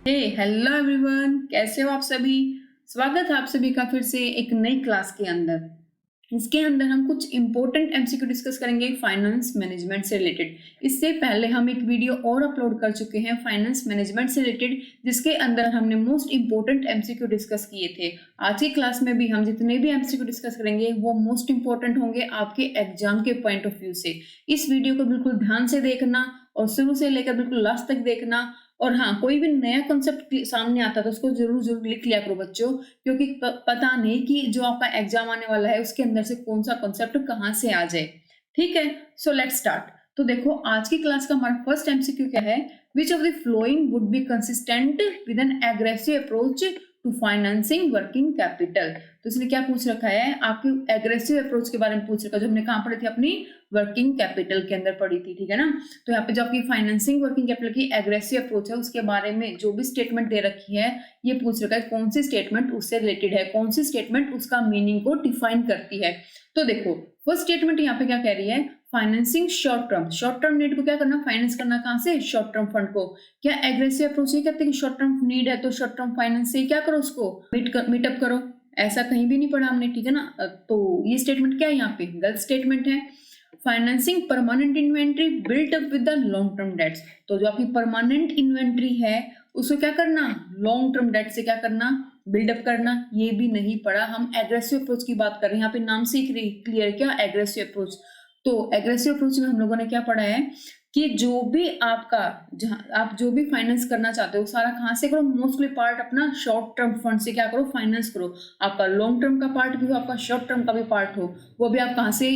Hello everyone, कैसे हो आप सभी। स्वागत है आप सभी का फिर से एक नई क्लास के अंदर। इसके अंदर हम कुछ इंपॉर्टेंट एमसीक्यू डिस्कस करेंगे फाइनेंस मैनेजमेंट से रिलेटेड। इससे पहले हम एक वीडियो और अपलोड कर चुके हैं फाइनेंस मैनेजमेंट से रिलेटेड, जिसके अंदर हमने मोस्ट इंपॉर्टेंट एमसीक्यू डिस्कस किए थे। आज की क्लास में भी हम जितने भी एमसीक्यू डिस्कस करेंगे वो मोस्ट इंपॉर्टेंट होंगे आपके एग्जाम के पॉइंट ऑफ व्यू से। इस वीडियो को बिल्कुल ध्यान से देखना और शुरू से लेकर बिल्कुल लास्ट तक देखना। और हाँ, कोई भी नया कॉन्सेप्ट सामने आता है तो उसको जरूर लिख लिया करो बच्चों, क्योंकि पता नहीं कि जो आपका एग्जाम आने वाला है उसके अंदर से कौन सा कॉन्सेप्ट कहाँ से आ जाए। ठीक है, सो लेट्स स्टार्ट। तो देखो आज की क्लास का हमारा फर्स्ट एमसीक्यू क्या है, which of the following would be consistent with an aggressive approach to financing working capital. तो इसने क्या पूछ रखा है, आपकी एग्रेसिव अप्रोच के बारे में पूछ रखा है, जो हमने कहाँ पढ़ी थी, अपनी वर्किंग कैपिटल के अंदर पढ़ी थी। ठीक है ना। तो यहाँ पे जो आपकी फाइनेंसिंग वर्किंग कैपिटल की एग्रेसिव अप्रोच है उसके बारे में जो भी स्टेटमेंट दे रखी है, ये पूछ रखा है कौन सी स्टेटमेंट उससे रिलेटेड है, कौन सी स्टेटमेंट उसका मीनिंग को डिफाइन करती है। तो देखो फर्स्ट स्टेटमेंट यहाँ पे क्या कह रही है, फाइनेंसिंग शॉर्ट टर्म नीड को क्या करना, फाइनेंस करना कहाँ से, शॉर्ट टर्म फंड को। क्या एग्रेसिव अप्रोच ये कहते हैं कि शॉर्ट टर्म नीड है तो शॉर्ट टर्म फाइनेंस से क्या करो, उसको मीटअप करो। ऐसा कहीं भी नहीं पढ़ा हमने। ठीक है ना। तो ये स्टेटमेंट क्या है, यहाँ पे गलत स्टेटमेंट है। Financing permanent inventory built up with the long term debts. तो जो आपकी परमानेंट इन्वेंट्री है उसको क्या करना, लॉन्ग टर्म डेट से क्या करना, बिल्डअप करना। ये भी नहीं पढ़ा। हम एग्रेसिव अप्रोच की बात कर रहे हैं, यहाँ पे नाम से ही क्लियर क्या, एग्रेसिव अप्रोच। तो एग्रेसिव अप्रोच में हम लोगों ने क्या पढ़ा है कि जो भी आपका, जहां आप जो भी फाइनेंस करना चाहते हो सारा कहाँ से करो, मोस्टली पार्ट अपना शॉर्ट टर्म फंड से क्या करो, फाइनेंस करो। आपका लॉन्ग टर्म का पार्ट भी हो, आपका शॉर्ट टर्म का भी पार्ट हो, वो भी आप कहाँ से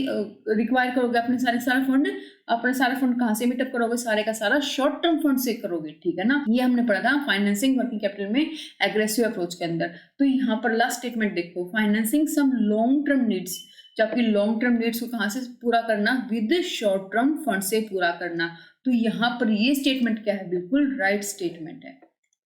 रिक्वायर करोगे, अपने सारे फंड, अपने सारा फंड कहाँ से मीटअप करोगे, सारे का सारा शॉर्ट टर्म फंड से करोगे। ठीक है ना। ये हमने पढ़ा था फाइनेंसिंग वर्किंग कैपिटल में एग्रेसिव अप्रोच के अंदर। तो यहाँ पर लास्ट स्टेटमेंट देखो, फाइनेंसिंग सम लॉन्ग टर्म नीड्स, जो आपकी लॉन्ग टर्म नीड्स को कहाँ से पूरा करना, विद शॉर्ट टर्म फंड से पूरा करना। तो यहाँ पर ये स्टेटमेंट क्या है, बिल्कुल राइट स्टेटमेंट है।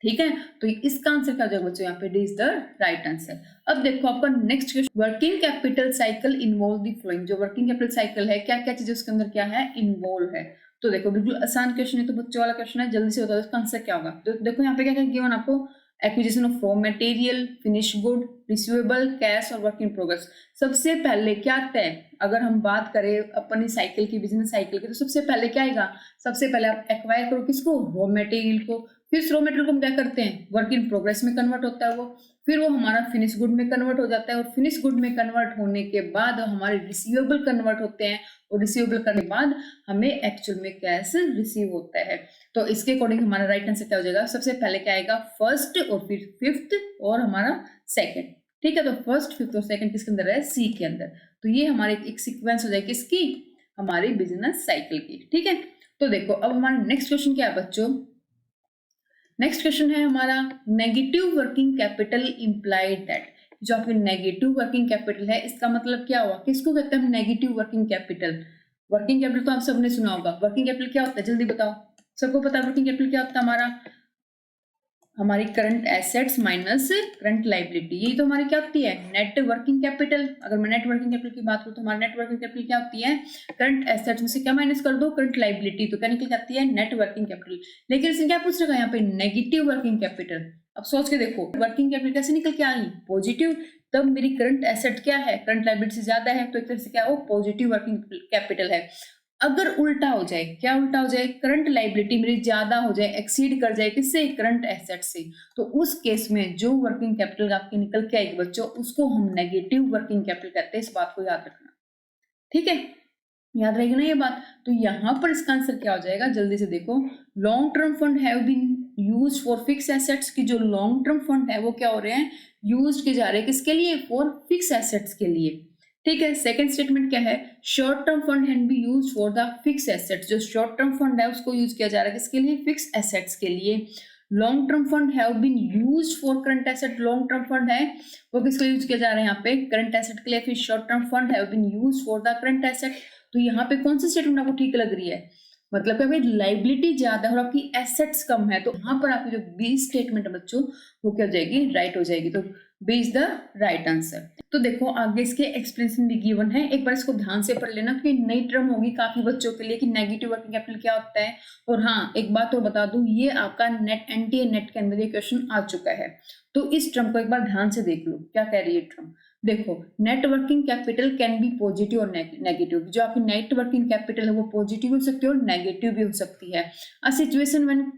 ठीक है। तो इसका आंसर क्या हो जाएगा बच्चों, यहाँ पे D is the right answer. अब देखो आपका next question, working capital cycle involve the flowing. जो वर्किंग कैपिटल साइकिल है, क्या क्या चीजें उसके अंदर क्या है, इन्वॉल्व है। तो देखो बिल्कुल आसान क्वेश्चन है, तो बच्चों वाला क्वेश्चन है, जल्दी से बताओ इसका आंसर क्या होगा। तो देखो यहाँ पे क्या क्या गिवन आपको, acquisition of raw material, finish good, receivable, cash और वर्क इन प्रोग्रेस। सबसे पहले क्या आता है, अगर हम बात करें अपनी साइकिल की, बिजनेस साइकिल की, तो सबसे पहले क्या आएगा, सबसे पहले आप एक्वायर करो किसको, रॉ मटेरियल को। फिर रॉ मटेरियल को हम क्या करते हैं, वर्क इन प्रोग्रेस में कन्वर्ट होता है वो, फिर वो हमारा फिनिश गुड में कन्वर्ट हो जाता है, और फिनिश गुड में कन्वर्ट होने के बाद हमारे रिसीवेबल कन्वर्ट होते हैं, और रिसीवेबल करने के बाद हमें एक्चुअल में कैश रिसीव होता है। तो इसके अकॉर्डिंग हमारा राइट आंसर क्या हो जाएगा, सबसे पहले क्या आएगा, फर्स्ट और फिर फिफ्थ और हमारा सेकंड। ठीक है। तो फर्स्ट फिफ्थ और सेकंड किसके अंदर है, सी के अंदर। तो ये हमारे एक सीक्वेंस हो जाएगी किसकी, हमारी बिजनेस साइकिल की। ठीक है। तो देखो अब हमारा नेक्स्ट क्वेश्चन क्या है बच्चों, नेक्स्ट क्वेश्चन है हमारा, negative working capital implied that. जो आपकी नेगेटिव वर्किंग कैपिटल है इसका मतलब क्या हुआ, किसको कहते हैं negative working capital. Working capital तो आप सबने सुना होगा, वर्किंग कैपिटल क्या होता है जल्दी बताओ, सबको पता है वर्किंग कैपिटल क्या होता है, हमारी current assets minus current liability. यही तो हमारी क्या होती है, नेट वर्किंग कैपिटल। अगर मैं नेट वर्किंग कैपिटल की बात करूं तो हमारी नेट वर्किंग कैपिटल क्या होती है, करंट एसेट्स में से क्या माइनस कर दो, करंट लाइबिलिटी, तो क्या निकल जाती है, नेट वर्किंग कैपिटल। लेकिन इसने क्या पूछ रखा है यहाँ पे, नेगेटिव वर्किंग कैपिटल। अब सोच के देखो वर्किंग कैपिटल कैसे निकल के आ रही, पॉजिटिव, तब मेरी करंट एसेट क्या है, करंट लाइबिलिटी से ज्यादा है, तो एक तरह से क्या हो, पॉजिटिव वर्किंग कैपिटल है। अगर उल्टा हो जाए, क्या उल्टा हो जाए, करंट लाइबिलिटी मेरी ज्यादा हो जाए, एक्सीड कर जाए किससे, करंट एसेट से, तो उस केस में जो वर्किंग कैपिटल आपकी निकल के आएगी बच्चों, उसको हम नेगेटिव वर्किंग कैपिटल कहते हैं। इस बात को याद रखना। ठीक है, याद रहेगी ना ये बात। तो यहाँ पर इसका आंसर क्या हो जाएगा, जल्दी से देखो, long term fund have been used for fixed assets की, जो लॉन्ग टर्म फंड है वो क्या हो रहे हैं, यूज किए जा रहे हैं किसके लिए, फॉर फिक्स एसेट्स के लिए। ठीक है। सेकंड स्टेटमेंट क्या है, short term fund can be use for the fix assets. जो शॉर्ट टर्म फंड है उसको यूज किया जा रहा है किसके लिए, फिक्स एसेट्स के लिए। Long term fund have been use for current asset, long term fund है वो किसके लिए यूज किया जा रहा है, यहाँ पे करंट एसेट के लिए। फिर short term fund have been use for the current asset. तो यहाँ पे कौन सी स्टेटमेंट आपको ठीक लग रही है, मतलब कि अगर लाइबिलिटी ज्यादा है और आपकी एसेट्स कम है, तो यहाँ पर आपकी जो बी स्टेटमेंट है बच्चों वो क्या हो जाएगी, राइट हो जाएगी। तो B is the right answer. तो देखो आगे इसके एक्सप्लेनेशन भी गिवन है, एक बार इसको ध्यान से पढ़ लेना क्योंकि नई टर्म होगी काफी बच्चों के लिए कि नेगेटिव वर्किंग कैपिटल क्या होता है। और हाँ, एक बात और बता दूं, ये आपका नेट एनटीए नेट के अंदर ये क्वेश्चन आ चुका है, तो इस टर्म को एक बार ध्यान से देख लो क्या कह रही है टर्म। देखो, net working capital can be positive और नेगेटिव। जो आपकी नेट वर्किंग कैपिटल है वो पॉजिटिव हो सकती है और नेगेटिव भी हो सकती है। A situation when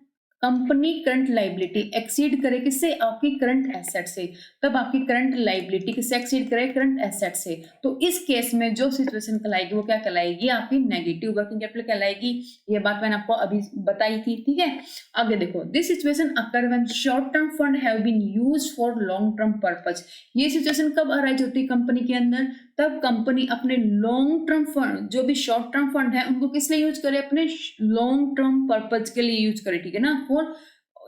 company current liability exceed करे किससे, आपकी करंट एसेट से, तब आपकी करंट लाइबिलिटी किससे एक्सीड करे, करंट एसेट से। तो इस केस में जो सिचुएशन कहलाएगी वो क्या कहलाएगी, आपकी नेगेटिव वर्किंग कैपिटल कहलाएगी। ये बात मैंने आपको अभी बताई थी, ठीक है। आगे देखो, this situation occur when short term fund have been used for long term purpose. ये सिचुएशन कब अराइज होती है कंपनी के अंदर, तब कंपनी अपने लॉन्ग टर्म फंड, जो भी शॉर्ट टर्म फंड है उनको किस लिए यूज करे, अपने लॉन्ग टर्म पर्पज के लिए यूज करे, ठीक है ना, for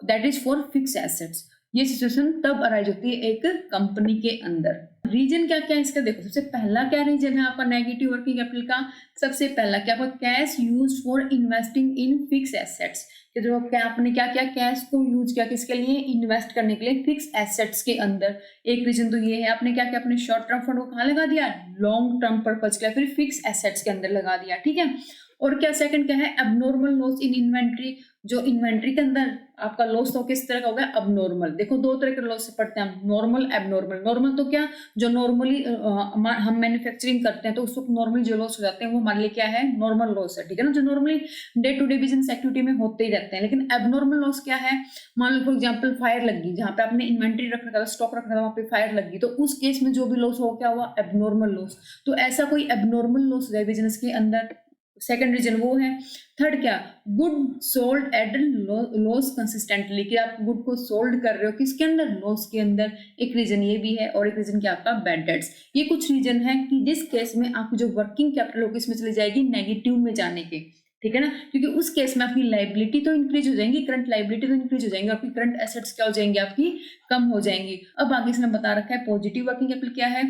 that is for fixed assets. ये सिचुएशन तब अराइज होती है एक कंपनी के अंदर। रीजन क्या क्या है इसका, देखो सबसे पहला क्या रीजन है आपका नेगेटिव वर्किंग कैपिटल का, सबसे पहला क्या आपका cash use for investing in fix assets. कि जो क्या आपने क्या किया, कैश को यूज किया किसके लिए, इन्वेस्ट करने के लिए फिक्स एसेट्स के अंदर। एक रीजन तो ये है, आपने क्या किया, अपने शॉर्ट टर्म फंड को कहाँ लगा दिया, लॉन्ग टर्म पर्पज के लिए, फिर फिक्स एसेट्स के अंदर लगा दिया, ठीक है। और क्या सेकंड क्या है, एबनॉर्मल लॉस इन इन्वेंट्री। जो इन्वेंट्री के अंदर आपका लॉस तो किस तरह का होगा, अबनॉर्मल। देखो दो तरह के लॉस से पढ़ते हैं हम, नॉर्मल एबनॉर्मल। नॉर्मल तो क्या, जो नॉर्मली हम मैन्युफैक्चरिंग करते हैं तो उस वक्त नॉर्मली जो लॉस हो जाते हैं वो हमारे लिए क्या है, नॉर्मल लॉस है, ठीक है ना, जो normally day to day business activity में होते ही रहते हैं। लेकिन एबनॉर्मल लॉस क्या है, मान लो फॉर एग्जाम्पल फायर लगी, जहाँ पे आपने इन्वेंट्री रख रखा था, स्टॉक रखा था, वहाँ पे फायर लगी, तो उस केस में जो भी लॉस हो क्या हुआ, एबनॉर्मल लॉस। तो ऐसा कोई एबनॉर्मल लॉस हो जाए बिजनेस के अंदर, सेकंड रीजन वो है। थर्ड क्या, good sold at loss consistently, कि आप गुड को सोल्ड कर रहे हो किसके अंदर, लॉस के अंदर। एक रीजन ये भी है, और एक रीजन क्या आपका बैड डेट्स। ये कुछ रीजन है कि जिस केस में आपकी जो वर्किंग कैपिटल होगी इसमें चली जाएगी नेगेटिव में जाने के, ठीक है ना, क्योंकि उस केस में आपकी लाइबिलिटी तो इंक्रीज हो जाएंगी, करंट लाइबिलिटी तो इंक्रीज हो जाएंगी, आपकी करंट एसेट्स क्या हो जाएंगी, आपकी कम हो जाएंगी। अब आगे इसने बता रखा है पॉजिटिव वर्किंग कैपिटल क्या है,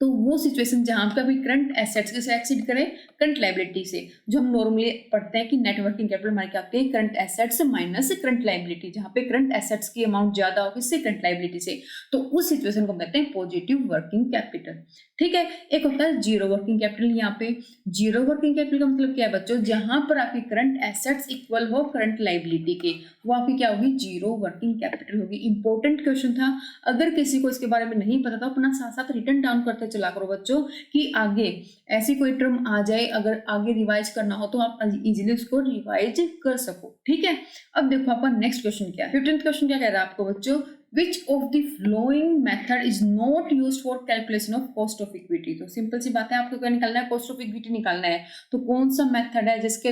तो वो सिचुएशन जहां पे भी करंट एसेट्स के साथ एक्सीड करे करंट लाइबिलिटी से, जो हम नॉर्मली पढ़ते हैं कि नेट वर्किंग कैपिटल हमारे क्या आती है, current assets minus current liability, जहां पे करंट एसेट्स की अमाउंट ज्यादा हो किससे, करंट लाइबिलिटी से, तो उस सिचुएशन को कहते हैं पॉजिटिव वर्किंग कैपिटल, ठीक है। एक होता है जीरो वर्किंग कैपिटल। यहाँ पे जीरो वर्किंग कैपिटल का मतलब क्या है बच्चों, जहां पर आपकी करंट एसेट्स इक्वल हो करंट लाइबिलिटी के, वो आपकी क्या होगी, जीरो वर्किंग कैपिटल होगी। इंपॉर्टेंट क्वेश्चन था, अगर किसी को इसके बारे में नहीं पता था अपना साथ साथ रिटन डाउन करते चला करो बच्चों, कि आगे ऐसी कोई टर्म आ जाए, अगर आगे रिवाइज करना हो तो आप इजीली उसको रिवाइज कर सको, ठीक है। अब देखो आपका नेक्स्ट क्वेश्चन क्या है, 15th क्वेश्चन क्या कह रहा है आपको बच्चों, which of the flowing method is not used for calculation of cost of equity। तो सिंपल सी बात है, आपको क्या निकालना है, कॉस्ट ऑफ इक्विटी निकालना है। तो कौन सा मेथड है जिसके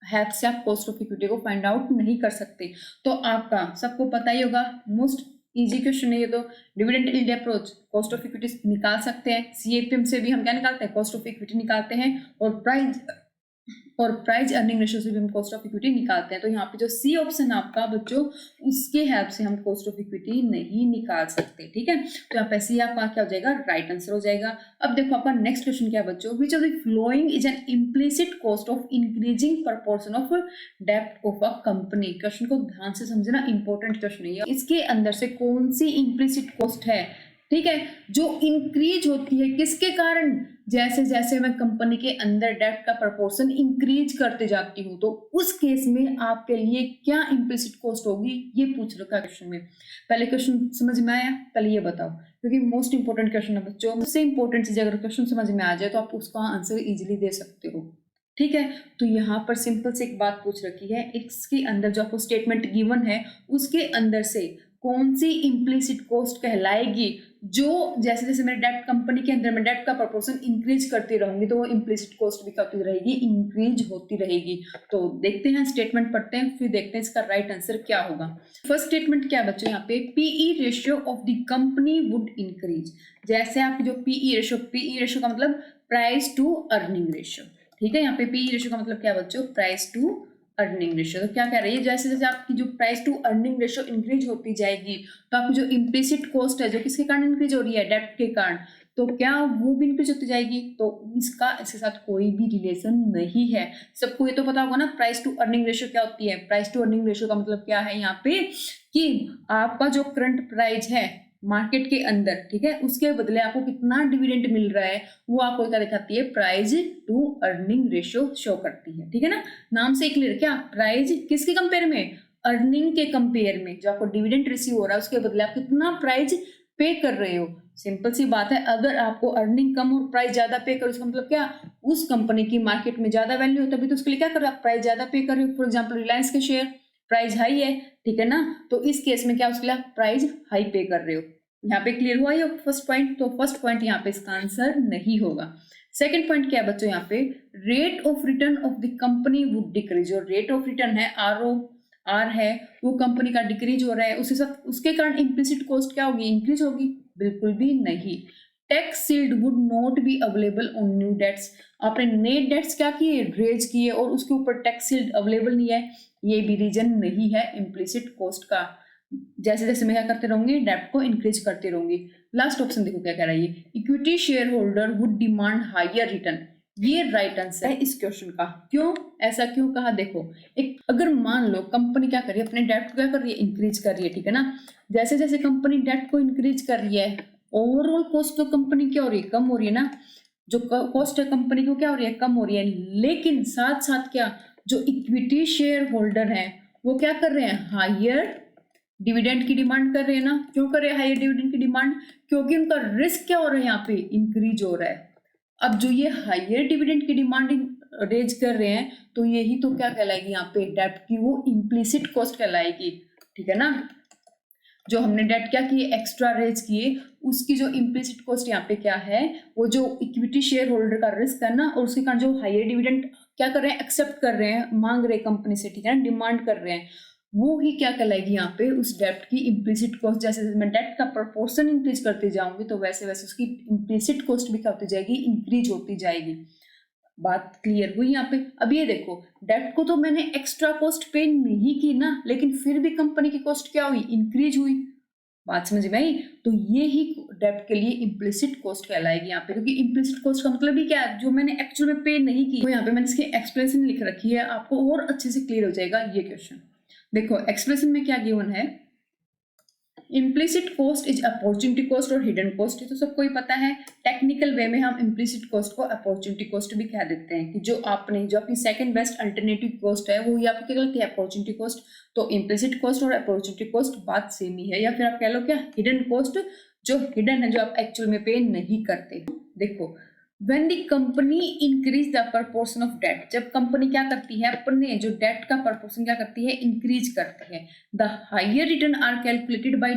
हेल्प से आप कॉस्ट ऑफ इक्विटी को फाइंड आउट नहीं कर सकते, तो आपका सबको पता ही होगा, मोस्ट इजी क्वेश्चन है ये तो, dividend yield approach, cost of equity निकाल सकते हैं। सीएपीएम से भी हम क्या निकालते हैं, कॉस्ट ऑफ इक्विटी निकालते हैं, और प्राइस अर्निंग रेशियो से भी हम कॉस्ट ऑफ इक्विटी निकालते हैं। तो यहाँ पे जो सी ऑप्शन आपका बच्चों, उसके हेल्प से हम कॉस्ट ऑफ इक्विटी नहीं निकाल सकते, ठीक है। तो यहाँ पे सी आपका क्या हो जाएगा, राइट आंसर हो जाएगा। अब देखो आपका नेक्स्ट क्वेश्चन क्या है बच्चों, which of the following is an implicit cost of increasing proportion of डेप्ट ऑफ अ कंपनी। क्वेश्चन को ध्यान से समझना, इंपॉर्टेंट क्वेश्चन है। इसके अंदर से कौन सी इम्प्लिसिट कॉस्ट है, ठीक है, जो इंक्रीज होती है किसके कारण, जैसे जैसे मैं कंपनी के अंदर डेब्ट का प्रोपोर्शन इंक्रीज करते जाती हूँ, तो उस केस में आपके लिए क्या इम्प्लिसिट कॉस्ट होगी, ये पूछ रखा है क्वेश्चन में। पहले क्वेश्चन समझ में आया, पहले ये बताओ, क्योंकि मोस्ट इंपोर्टेंट क्वेश्चन है बच्चों। सबसे इंपॉर्टेंट चीज, अगर क्वेश्चन समझ में आ जाए तो आप उसका आंसर इजिली दे सकते हो, ठीक है। तो यहाँ पर सिंपल से एक बात पूछ रखी है, इसके अंदर जो आपको स्टेटमेंट गिवन है उसके अंदर से कौन सी इम्प्लिसिट कॉस्ट कहलाएगी, जो जैसे जैसे मेरे डेब्ट कंपनी के अंदर में डेब्ट का प्रोपोर्शन इंक्रीज करती रहूंगी तो वो इम्प्लिसिट कॉस्ट भी करती रहेगी, इंक्रीज होती रहेगी। तो देखते हैं, स्टेटमेंट पढ़ते हैं, फिर देखते हैं इसका राइट आंसर क्या होगा। फर्स्ट स्टेटमेंट क्या है बच्चों, यहाँ पे PE ratio of the company would increase. जैसे आपकी जो पीई रेशियो का मतलब प्राइस टू अर्निंग रेशियो, ठीक है। यहाँ पे पीई रेशियो का मतलब क्या है बच्चों, प्राइस टू अर्निंग रेशियो। तो क्या कह रही है, जैसे जैसे आपकी जो price to earning ratio increase होती जाएगी तो आपकी जो इम्प्लिसिट कॉस्ट है, जो किसके कारण इंक्रीज हो रही है, डेब्ट के कारण, तो क्या वो भी इंक्रीज होती जाएगी? तो इसका इसके साथ कोई भी रिलेशन नहीं है। सबको ये तो पता होगा ना प्राइस टू अर्निंग रेशियो क्या होती है। प्राइस टू अर्निंग रेशियो का मतलब क्या है यहाँ पे कि आपका जो करंट प्राइस है मार्केट के अंदर, ठीक है, उसके बदले आपको कितना डिविडेंड मिल रहा है, वो आपको क्या दिखाती है? Price to earning ratio show करती है, ठीक है ना। नाम से क्लियर, क्या प्राइस किसके कंपेयर में? अर्निंग के कंपेयर में। जो आपको डिविडेंड रिसीव हो रहा है उसके बदले आप कितना प्राइस पे कर रहे हो। सिंपल सी बात है, अगर आपको अर्निंग कम और प्राइस ज्यादा पे करो, इसका मतलब क्या? उस कंपनी की मार्केट में ज्यादा वैल्यू है, तभी तो उसके लिए क्या कर रहे हो? प्राइस ज्यादा पे कर रहे हो। फॉर एग्जाम्पल रिलायंस के शेयर प्राइस हाई है, ठीक है ना, तो इस केस में क्या उसके लिए प्राइस हाई पे कर रहे हो। यहाँ पे क्लियर हुआ ये फर्स्ट पॉइंट। तो फर्स्ट पॉइंट यहाँ पे इसका आंसर नहीं होगा। सेकंड पॉइंट क्या है बच्चों? यहाँ पे rate of return of the company would decrease. जो रेट ऑफ रिटर्न है आर है, वो कंपनी का डिक्रीज हो रहा है, उसके साथ उसके कारण इम्प्लिसिट कॉस्ट क्या होगी? इंक्रीज होगी? बिल्कुल भी नहीं। Tax shield would not be available on new debts. आपने नए डेट्स क्या किए? रेज किए और उसके ऊपर टैक्स शील्ड अवेलेबल नहीं है, ये भी रीजन नहीं है इम्प्लिसिट कॉस्ट का। जैसे जैसे मैं क्या करते रहूंगी? डेप्ट को इंक्रीज करते रहूंगी। लास्ट ऑप्शन देखो क्या कह रहा है ये, equity share holder would demand higher return. ये राइट आंसर है इस क्वेश्चन का। क्यों? ऐसा क्यों कहा? देखो, एक अगर मान लो कंपनी क्या कर रही है? अपने डेप्ट को क्या कर रही है? इंक्रीज कर रही है, ठीक है ना। जैसे जैसे कंपनी डेप्ट को इंक्रीज कर रही है, ओवरऑल कॉस्ट तो कंपनी क्या हो रही है? कम हो रही है ना। जो कॉस्ट है कंपनी को क्या हो रही है? कम हो रही है। लेकिन साथ साथ क्या, जो इक्विटी शेयर होल्डर है वो क्या कर रहे हैं? हायर डिविडेंड की डिमांड कर रहे हैं ना। क्यों कर रहे हैं हायर डिविडेंड की डिमांड? क्योंकि उनका रिस्क क्या हो रहा है? यहाँ पे इंक्रीज हो रहा है। अब जो ये हायर डिविडेंड की डिमांड रेज कर रहे हैं, तो यही तो क्या कहलाएगी यहाँ पे? डेप्ट की वो इम्प्लिसिट कॉस्ट कहलाएगी, ठीक है ना। जो हमने डेट क्या किए? एक्स्ट्रा रेज किए, उसकी जो इम्प्लिसिट कॉस्ट यहाँ पे क्या है? वो जो इक्विटी शेयर होल्डर का रिस्क है ना, और उसके कारण जो हायर डिविडेंड क्या कर रहे हैं? एक्सेप्ट कर रहे हैं, मांग रहे हैं कंपनी से, ठीक है ना, डिमांड कर रहे हैं, वो ही क्या कहलाएगी यहाँ पे? उस डेप्ट की इम्प्लिसिट कॉस्ट। जैसे जैसे मैं डेप्ट का प्रोपोर्शन इंक्रीज करती जाऊंगी, तो वैसे वैसे उसकी इम्प्लिसिट कॉस्ट भी क्या होती जाएगी? इंक्रीज होती जाएगी। बात क्लियर हुई यहाँ पे। अब ये देखो, डेप्ट को तो मैंने एक्स्ट्रा कॉस्ट पे नहीं की ना, लेकिन फिर भी कंपनी की कॉस्ट क्या हुई? इंक्रीज हुई। बात समझ में आई? तो ये ही डेप्ट के लिए इम्प्लिसिट कॉस्ट कहलाएगी यहाँ पे, क्योंकि इम्प्लिसिट कॉस्ट का मतलब ही क्या है? जो मैंने एक्चुअल में पे नहीं की। तो यहाँ पे मैंने इसकी एक्सप्लेनेशन लिख रखी है, आपको और अच्छे से क्लियर हो जाएगा ये क्वेश्चन। देखो एक्सप्रेशन में क्या गिवन है, implicit cost is opportunity cost और हिडन कॉस्ट। तो सबको ही पता है, टेक्निकल वे में हम इम्प्लिसिट कॉस्ट को अपॉर्चुनिटी कॉस्ट भी कह देते हैं, कि जो आपकी सेकंड बेस्ट अल्टरनेटिव कॉस्ट है वो ही आपकी क्या कहती है? Opportunity cost. तो इम्प्लिसिट कॉस्ट और अपॉर्चुनिटी कॉस्ट बात सेम ही है, या फिर आप कह लो क्या, हिडन कॉस्ट, जो हिडन है, जो आप एक्चुअल में पे नहीं करते। देखो, when the company increase the proportion of debt, जब कंपनी क्या करती है? अपने जो डेट का proportion क्या करती है? इंक्रीज करती है। the higher return are calculated by